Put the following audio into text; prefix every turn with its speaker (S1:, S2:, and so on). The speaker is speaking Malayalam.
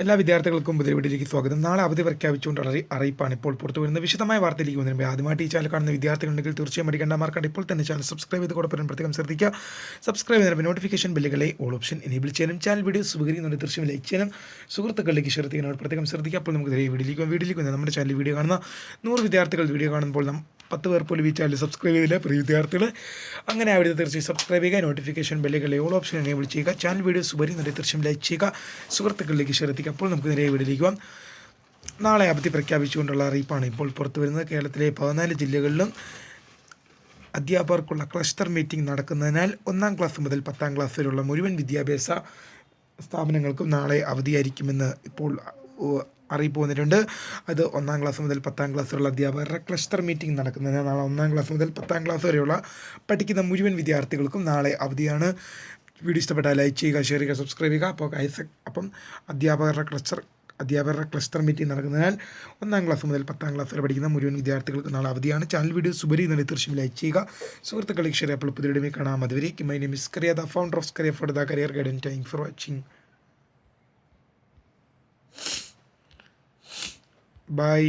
S1: എല്ലാ വിദ്യാർത്ഥികൾക്കും പുതിയ വീഡിയോയിലേക്ക് സ്വാഗതം. നാളെ അവധി പ്രഖ്യാപിച്ചുകൊണ്ടുള്ള അറിയിപ്പാണ് ഇപ്പോൾ പുറത്തു വരുന്നത്. വിശദമായ വാർത്തയിലേക്ക് പോകുന്നതിന് ആദ്യമായിട്ട് ഈ ചാനൽ കാണുന്ന വിദ്യാർത്ഥികളുണ്ടെങ്കിൽ തീർച്ചയായും അടിക്കേണ്ട മാർക്കാണ്. ഇപ്പോൾ തന്നെ ചാനൽ സബ്സ്ക്രൈബ് ചെയ്ത് കൂടെ പ്രത്യേകം ശ്രദ്ധിക്കുക. സബ്സ്ക്രൈബ് ചെയ്യുന്നതിന് നോട്ടിഫിക്കേഷൻ ബെല്ലുകളെ ഓൾ ഓപ്ഷൻ എനേബിൾ ചെയ്യാനും ചാനൽ വീഡിയോ സുഖകരിക്കുന്നുണ്ട് തീർച്ചയായും ലൈക്ക് ചെയ്യാനും സുഹൃത്തുക്കളിലേക്ക് ഷെയർ ചെയ്യാനും പ്രത്യേകം ശ്രദ്ധിക്കുക. അപ്പോൾ നമുക്ക് വീഡിയോയിലേക്ക് നമ്മുടെ ചാനൽ വീഡിയോ കാണുന്ന 100 വിദ്യാർത്ഥികൾ വീഡിയോ കാണുമ്പോൾ 10 പേർ പോലും ഈ ചാനൽ സബ്സ്ക്രൈബ് ചെയ്തില്ല. പ്രിയ വിദ്യാർത്ഥികൾ അങ്ങനെ ആവരുത്, തീർച്ചയായും സബ്സ്ക്രൈബ് ചെയ്യുക. നോട്ടിഫിക്കേഷൻ ബെല്ലുകളെ ഓൾ ഓപ്ഷൻ എനേബിൾ ചെയ്യുക. ചാനൽ വീഡിയോസ് വരുന്നുണ്ട് തീർച്ചയായും ലൈക്ക് ചെയ്യുക, സുഹൃത്തുക്കളിലേക്ക് ഷെയർ എത്തിക്കുക. അപ്പോൾ നമുക്ക് നേരെ വീഡിയോയിലേക്ക് പോകാം. നാളെ അവധി പ്രഖ്യാപിച്ചുകൊണ്ടുള്ള അറിയിപ്പാണ് ഇപ്പോൾ പുറത്തു വരുന്നത്. കേരളത്തിലെ 14 ജില്ലകളിലും അധ്യാപകർക്കുള്ള ക്ലസ്റ്റർ മീറ്റിംഗ് നടക്കുന്നതിനാൽ 1-ാം ക്ലാസ് മുതൽ 10-ാം ക്ലാസ് വരെയുള്ള മുഴുവൻ വിദ്യാഭ്യാസ സ്ഥാപനങ്ങൾക്കും നാളെ അവധിയായിരിക്കുമെന്ന് ഇപ്പോൾ അറിയിപ്പ് വന്നിട്ടുണ്ട്. അത് 1-ാം ക്ലാസ് മുതൽ 10-ാം ക്ലാസ് വരെയുള്ള അധ്യാപകരുടെ ക്ലസ്റ്റർ മീറ്റിംഗ് നടക്കുന്നതിനാൽ നാളെ 1-ാം ക്ലാസ് മുതൽ 10-ാം ക്ലാസ് വരെയുള്ള പഠിക്കുന്ന മുഴുവൻ വിദ്യാർത്ഥികൾക്കും നാളെ അവധിയാണ്. വീഡിയോ ഇഷ്ടപ്പെട്ടാൽ ലൈക്ക് ചെയ്യുക, ഷെയർ ചെയ്യുക, സബ്സ്ക്രൈബ് ചെയ്യുക. അപ്പം അധ്യാപകരുടെ ക്ലസ്റ്റർ മീറ്റിംഗ് നടക്കുന്നതിനാൽ 1-ാം ക്ലാസ് മുതൽ 10-ാം ക്ലാസ് വരെ പഠിക്കുന്ന മുഴുവൻ വിദ്യാർത്ഥികൾക്ക് നാളെ അവധിയാണ്. ചാനൽ വീഡിയോ സുപരിയുന്നുണ്ട് തീർച്ചയായും ലൈക്ക് ചെയ്യുക, സുഹൃത്തുക്കളിലേക്ക് ഷെയർ. അപ്പോൾ പുതിയ വീഡിയോ കാണാം. അതുവരേക്കും my name is Kariya, the founder of Kariya for the career guidance. Thank for watching. Bye.